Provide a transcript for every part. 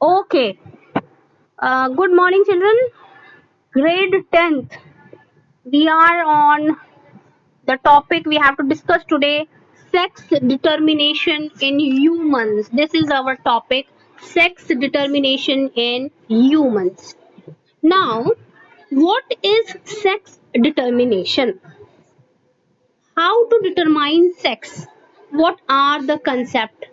Okay. Good morning, children. Grade 10th. We are on the topic we have to discuss today, sex determination in humans. This is our topic, sex determination in humans. Now, what is sex determination? How to determine sex? What are the concepts?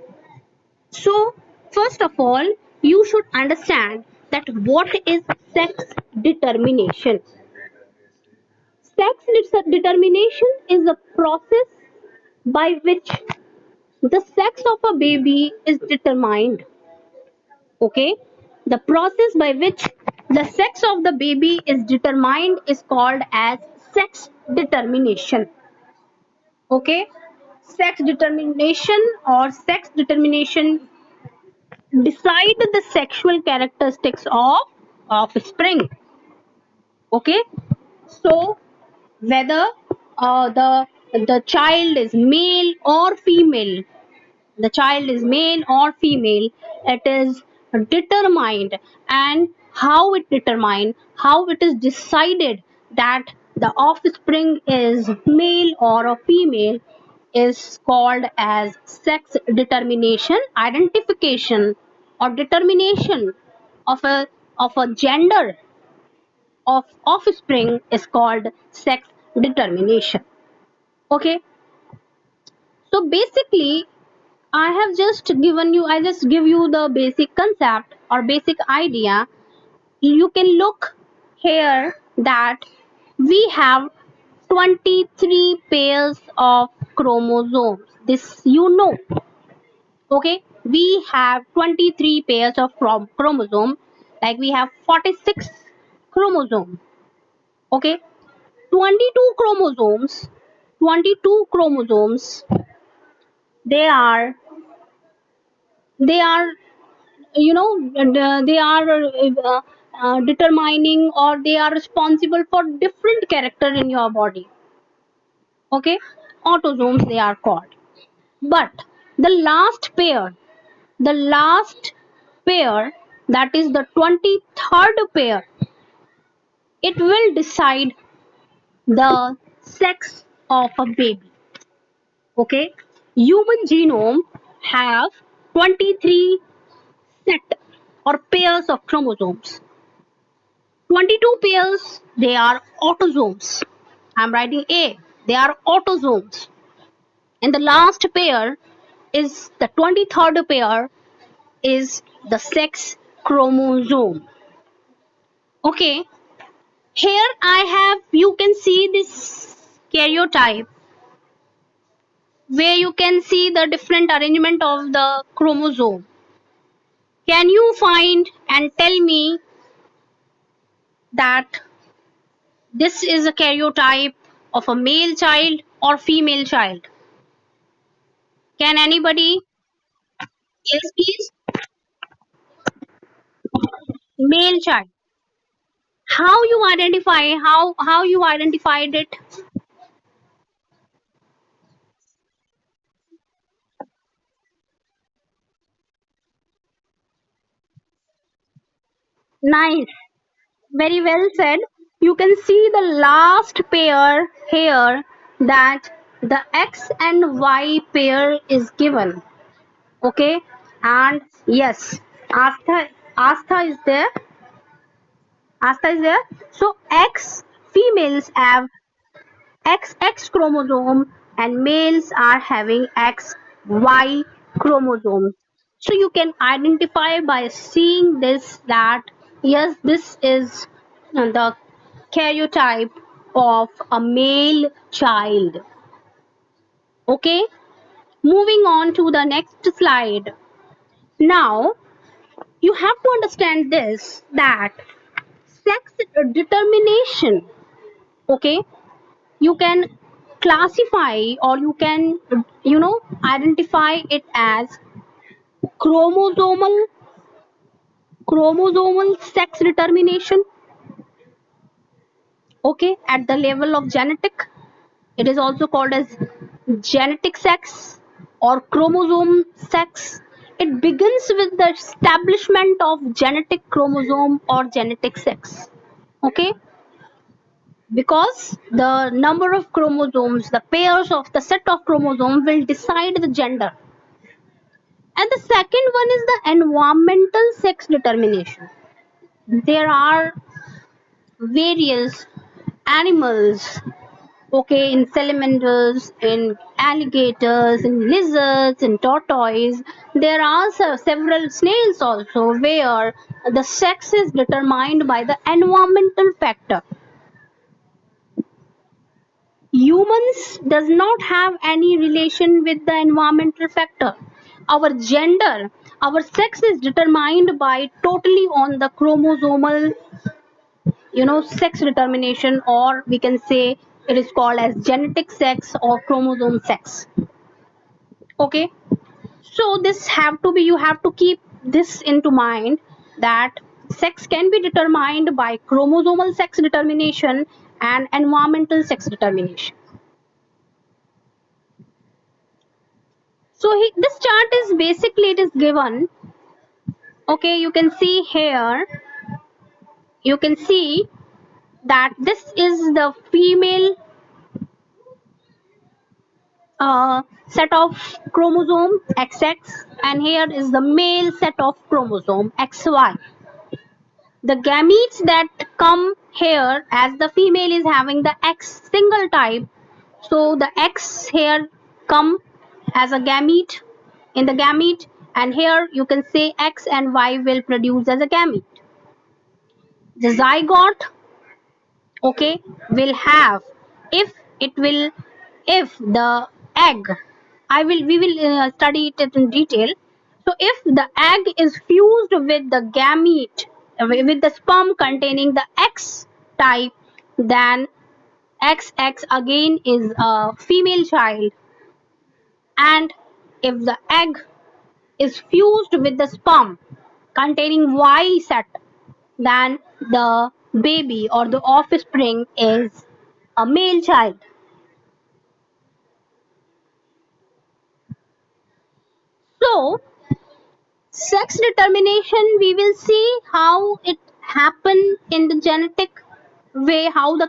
So, first of all, you should understand that what is sex determination. Determination is a process by which the sex of a baby is determined. Okay? The process by which the sex of the baby is determined is called as sex determination. Okay? Sex determination or sex determination decide the sexual characteristics of offspring. Okay, so whether the child is male or female, the child is male or female, it is determined, and how it is decided that the offspring is male or a female is called as sex determination. Identification or determination of a gender of offspring is called sex determination. Okay, so basically I just give you the basic concept or basic idea. You can look here that we have 23 pairs of chromosomes. This you know. Okay, we have 23 pairs of chromosome, like we have 46 chromosome. Okay, 22 chromosomes, 22 chromosomes, they are they are they are determining, or they are responsible for different character in your body. Okay, autosomes they are called. But the last pair, that is the 23rd pair, it will decide the sex of a baby. Okay, human genome have 23 set or pairs of chromosomes. 22 pairs, they are autosomes. I'm writing A, they are autosomes. And the last pair is the 23rd pair, is the sex chromosome. Okay, here I have, you can see this karyotype, where you can see the different arrangement of the chromosome. Can you find and tell me that this is a karyotype of a male child or female child? Can anybody? Yes, please. Male child. How you identified it? Nice. Very well said. You can see the last pair here, that the X and Y pair is given. Okay, and yes, Astha is there. Astha is there. So X, females have XX chromosome and males are having XY chromosome. So you can identify by seeing this that yes, this is the karyotype of a male child. Okay, moving on to the next slide. Now you have to understand this, that sex determination, okay, you can classify, or you can identify it as chromosomal sex determination. Okay, at the level of genetic, it is also called as genetic sex or chromosome sex. It begins with the establishment of genetic chromosome or genetic sex. Okay, because the number of chromosomes, the pairs of the set of chromosomes will decide the gender. And the second one is the environmental sex determination. There are various animals, okay, in salamanders, in alligators, in lizards, in tortoise. There are several snails also where the sex is determined by the environmental factor. Humans does not have any relation with the environmental factor. Our gender, our sex is determined by totally on the chromosomal, sex determination, or we can say it is called as genetic sex or chromosome sex. Okay, so this have to be, you have to keep this into mind, that sex can be determined by chromosomal sex determination and environmental sex determination. So this chart is basically, it is given. Okay, you can see here, you can see that this is the female set of chromosome XX, and here is the male set of chromosome XY. The gametes that come here, as the female is having the X single type, so the X here come as a gamete in the gamete, and here you can say X and Y will produce as a gamete. The zygote, okay, will have, if it will, if the egg, I will we will study it in detail. So if the egg is fused with the gamete, with the sperm containing the X type, then XX again is a female child. And if the egg is fused with the sperm containing Y set, then the baby or the offspring is a male child. So, sex determination, we will see how it happen in the genetic way, how the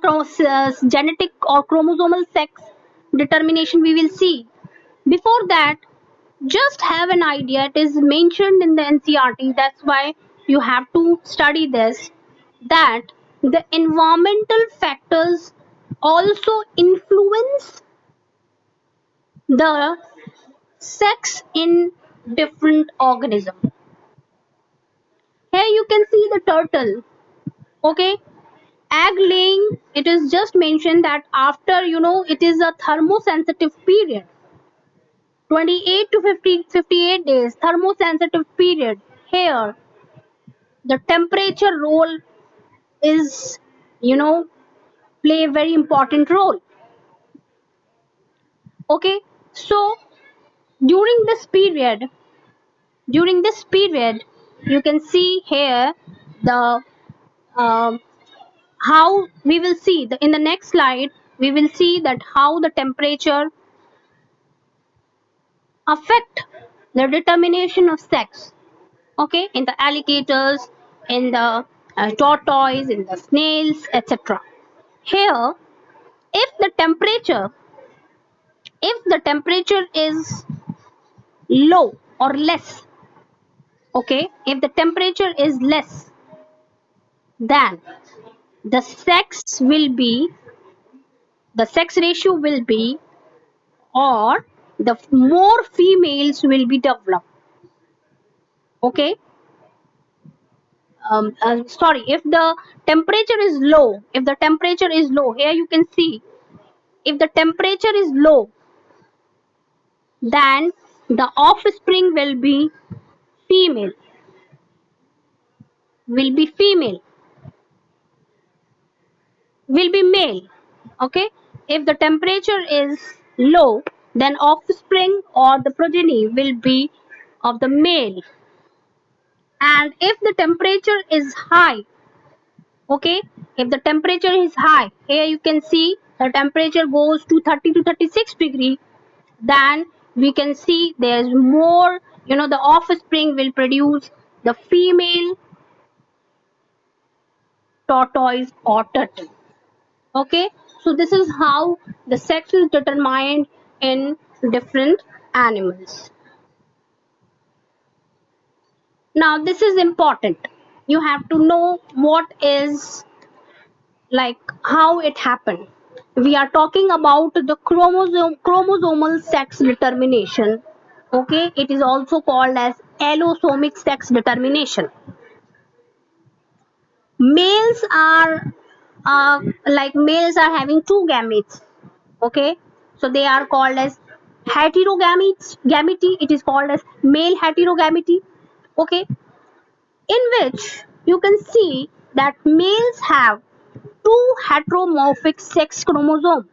genetic or chromosomal sex determination we will see. Before that, just have an idea. It is mentioned in the NCERT. That's why you have to study this. That the environmental factors also influence the sex in different organisms. Here you can see the turtle. Okay, egg laying. It is just mentioned that after, it is a thermosensitive period. 28 to 58 days thermosensitive period. Here the temperature role is, play a very important role. Okay, so during this period, you can see here the how we will see in the next slide, we will see that how the temperature affect the determination of sex. Okay, in the alligators, in the tortoise, in the snails, etc. Here, if the temperature, is low or less, okay, if the temperature is less, then the sex ratio will be, or the more females will be developed. Okay, sorry, if the temperature is low, here you can see, if the temperature is low, then the offspring female will be female will be male. Okay, if the temperature is low, then offspring or the progeny will be of the male. And if the temperature is high, okay, if the temperature is high, here you can see the temperature goes to 30 to 36 degree, then we can see there's more, the offspring will produce the female tortoise or turtle. Okay, so this is how the sex is determined in different animals. Now this is important. You have to know what is, like, how it happened. We are talking about the chromosomal sex determination. Okay, it is also called as allosomic sex determination. Males are males are having two gametes. Okay, so they are called as heterogametes. Gamete, it is called as male heterogamety. Okay, in which you can see that males have two heteromorphic sex chromosomes,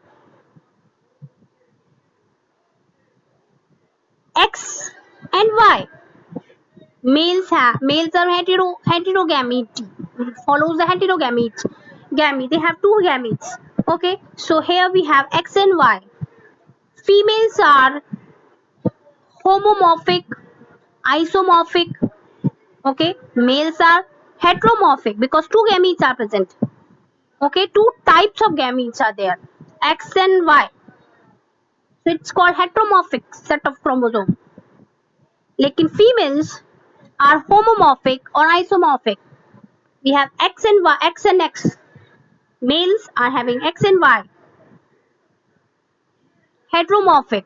X and Y. Males are heterogamete, follows the heterogamete. They have two gametes. Okay, so here we have X and Y. Females are homomorphic, isomorphic. Okay, males are heteromorphic because two gametes are present. Okay, two types of gametes are there, X and Y. So it's called heteromorphic set of chromosomes. Lekin females are homomorphic or isomorphic. We have X and Y, X and X. Males are having X and Y. Heteromorphic.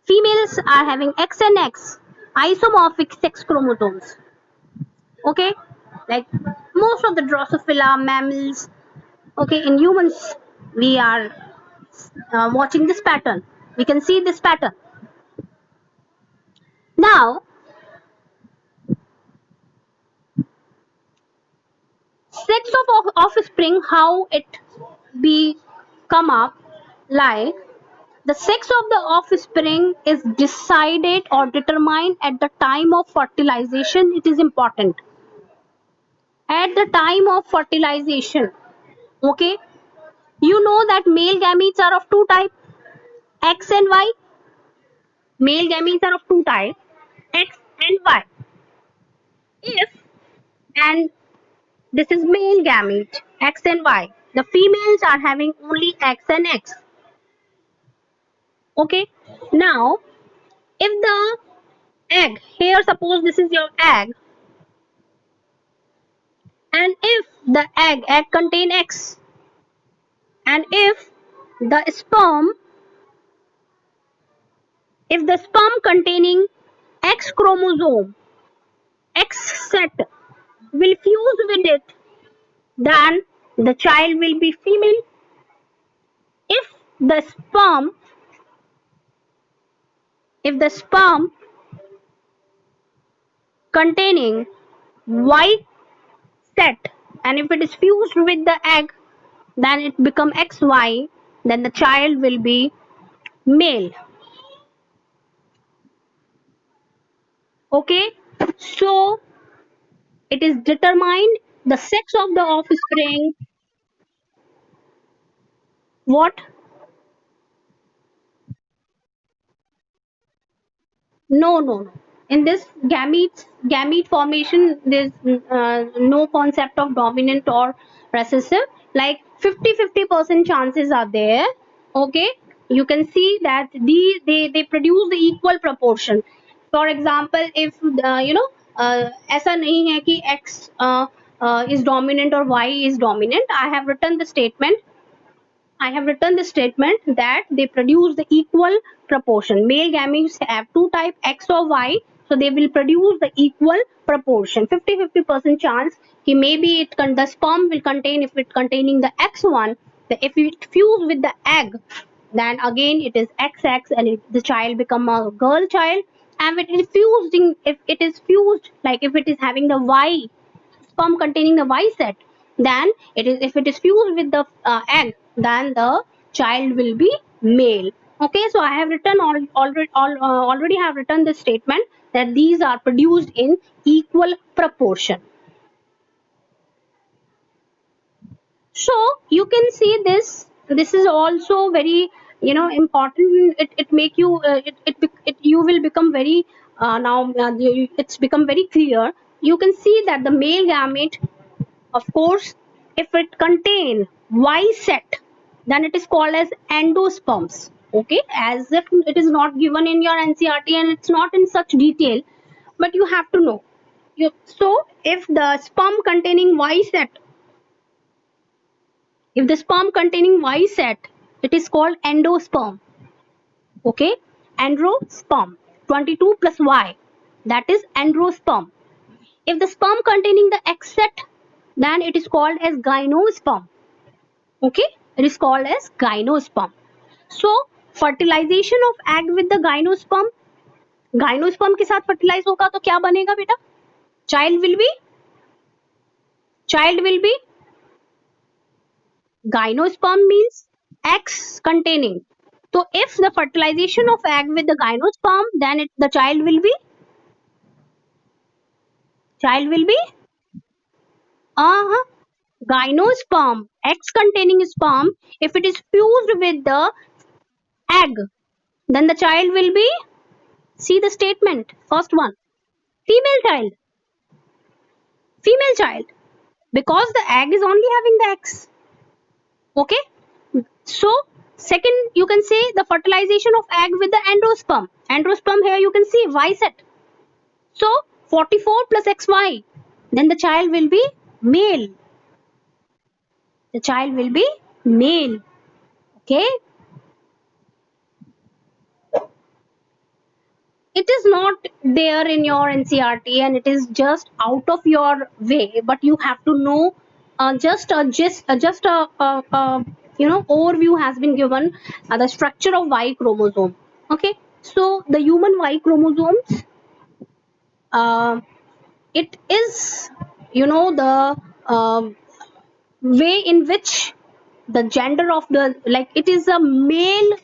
Females are having X and X. Isomorphic sex chromosomes. Okay, like most of the Drosophila mammals. Okay, in humans we are watching this pattern. We can see this pattern. Now, sex of offspring, how it be come up, like the sex of the offspring is decided or determined at the time of fertilization. It is important. At the time of fertilization, okay, you know that male gametes are of two types, X and Y. Male gametes are of two types, X and Y. If, and this is male gamete, X and Y. The females are having only X and X. Okay. Now, if the egg, here suppose this is your egg, and if the egg contain X, and the sperm containing X chromosome, X set will fuse with it, then the child will be female. If the sperm if the sperm containing Y set, and if it is fused with the egg, then it become XY, then the child will be male. Okay, so it is determined the sex of the offspring. What? No. In this gamete formation, there's no concept of dominant or recessive. Like 50-50% chances are there. Okay, you can see that they produce the equal proportion. For example, if ऐसा नहीं है कि X is dominant or Y is dominant. I have written the statement that they produce the equal proportion. Male gametes have two type, X or Y, so they will produce the equal proportion. 50-50% chance कि maybe the sperm will contain, if it containing the X one, if it fuse with the egg, then again it is XX and the child become a girl child. And if it is fused, like if it is having the Y sperm containing the Y set, then if it is fused with the egg, then the child will be male. Okay, so I have written already have written this statement that these are produced in equal proportion. So you can see this is also very important. It make you you will become very now it's become very clear. You can see that the male gamete, of course, if it contain Y set, then it is called as endosperms. Okay, as if it is not given in your NCRT and it's not in such detail, but you have to know. So if the sperm containing Y set, if the sperm containing Y set, it is called endosperm. Okay, androsperm 22 plus Y, that is androsperm. If the sperm containing the X set, then it is called as gymnosperm. Okay, it is called as gymnosperm. So fertilization of egg with the gymnosperm, gymnosperm के साथ fertilize होगा तो क्या बनेगा बेटा? child will be child will be gymnosperm means eggs containing. So if the fertilization of egg with the gymnosperm, then the child will be uh gymnosperm, eggs containing sperm. If it is fused with the egg, then the child will be, see the statement, first one, female child, female child, because the egg is only having the eggs. Okay, so second, you can say the fertilization of egg with the androsperm. Androsperm, here you can see Y set. So 44 plus XY, then the child will be male. The child will be male. Okay, it is not there in your NCRT and it is just out of your way, but you have to know. Just overview has been given, the structure of Y chromosome. Okay, so the human Y chromosomes, uh, it is, the way in which the gender of the, like, it is a male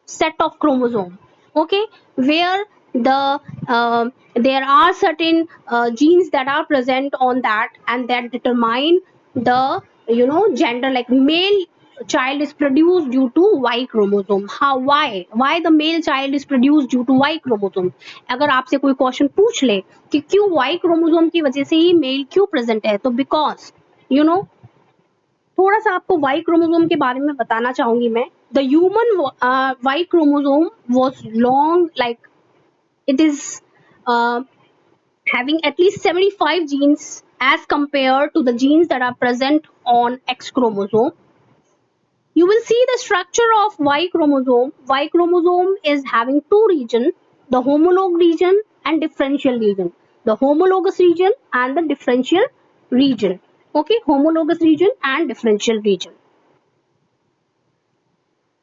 set of chromosome. Okay, where there are certain genes that are present on that, and that determine the, gender, like male child is produced due to Y chromosome. How, why the male child is produced due to Y chromosome? अगर आपसे कोई question पूछ ले कि क्यों Y chromosome की वजह से ही मेल क्यों प्रेजेंट है, तो बिकॉज यू नो थोड़ा सा आपको वाई क्रोमोसोम के बारे में बताना चाहूंगी मैं. The human Y chromosome was long, like it is having at least 75 genes as compared to the genes that are present on X chromosome. You will see the structure of Y chromosome. Y chromosome is having two regions, the homolog region and differential region. The homologous region and the differential region. Okay, homologous region and differential region.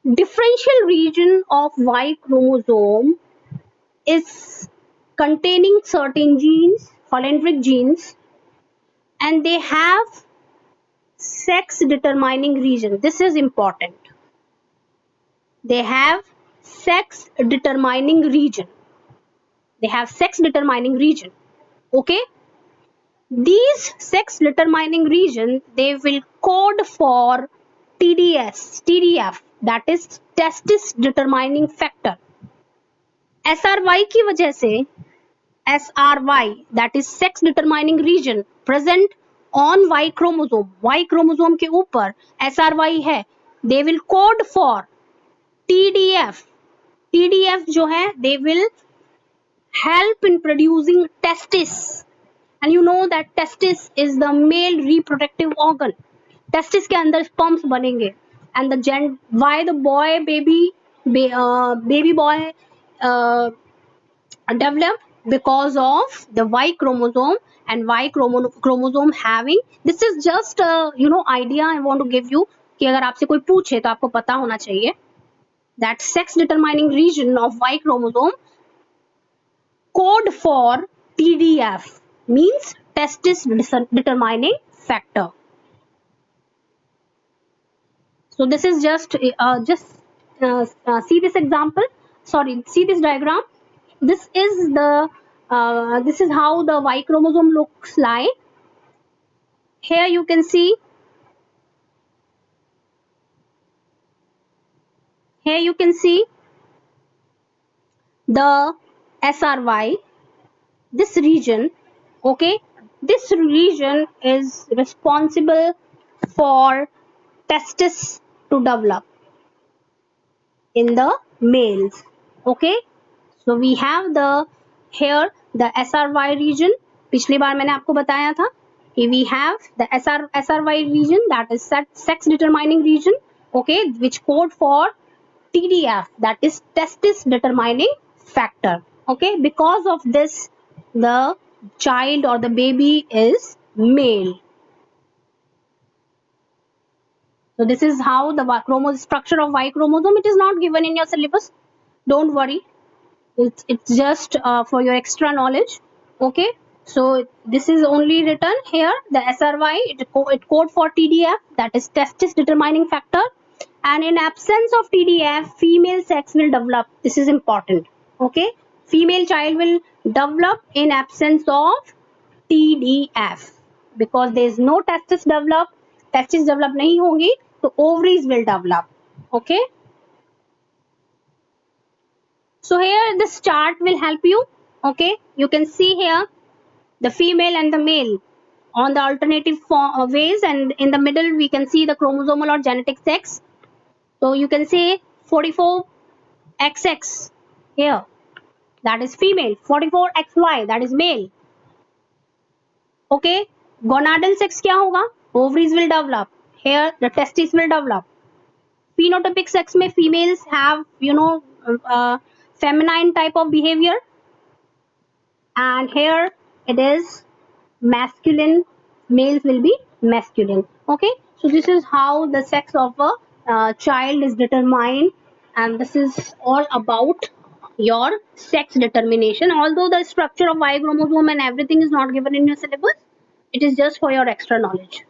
Differential region of Y chromosome is containing certain genes, cholendric genes, and they have sex determining region. This is important. They have sex determining region. They have sex determining region. Okay? These sex determining region, they will code for TDF, that is testis determining factor. SRY की वजह से, SRY, that is sex determining region, present on Y chromosome. Y chromosome के ऊपर SRY है. They will code for TDF. TDF जो है, they will help in producing testis. And you know that testis is the male reproductive organ. Testis के अंदर sperms बनेंगे. And the why the baby boy develop, because of the Y chromosome, and Y chromosome having, this is just idea I want to give you कि अगर आपसे कोई पूछे तो आपको पता होना चाहिए that sex determining region of Y chromosome code for TDF, means testis determining factor. So this is just see this example. Sorry, see this diagram. This is how the Y chromosome looks like. Here you can see. Here you can see the SRY, this region. Okay, this region is responsible for testis to develop in the males. Okay, so we have the here the SRY region. पिछली बार मैंने आपको बताया था कि we have the SRY region, that is sex determining region. Okay, which code for TDF, that is testis determining factor. Okay, because of this the child or the baby is male. So this is how the structure of Y chromosome. It is not given in your syllabus. Don't worry. It's just for your extra knowledge. Okay. So this is only written here. The SRY it code for TDF, that is testis determining factor. And in absence of TDF, female sex will develop. This is important. Okay. Female child will develop in absence of TDF because there is no testis develop. Testis develop नहीं होंगी तो ovaries will develop. Okay. So here this chart will help you. Okay. You can see here the female and the male on the alternative ways, and in the middle we can see the chromosomal or genetic sex. So you can say 44XX here, that is female. 44XY, that is male. Okay, gonadal sex क्या होगा? Ovaries will develop. Here the testes will develop. Phenotypic sex में females have feminine type of behavior, and here it is masculine. Males will be masculine. Okay, so this is how the sex of a child is determined, and this is all about your sex determination. Although the structure of Y chromosome and everything is not given in your syllabus, it is just for your extra knowledge.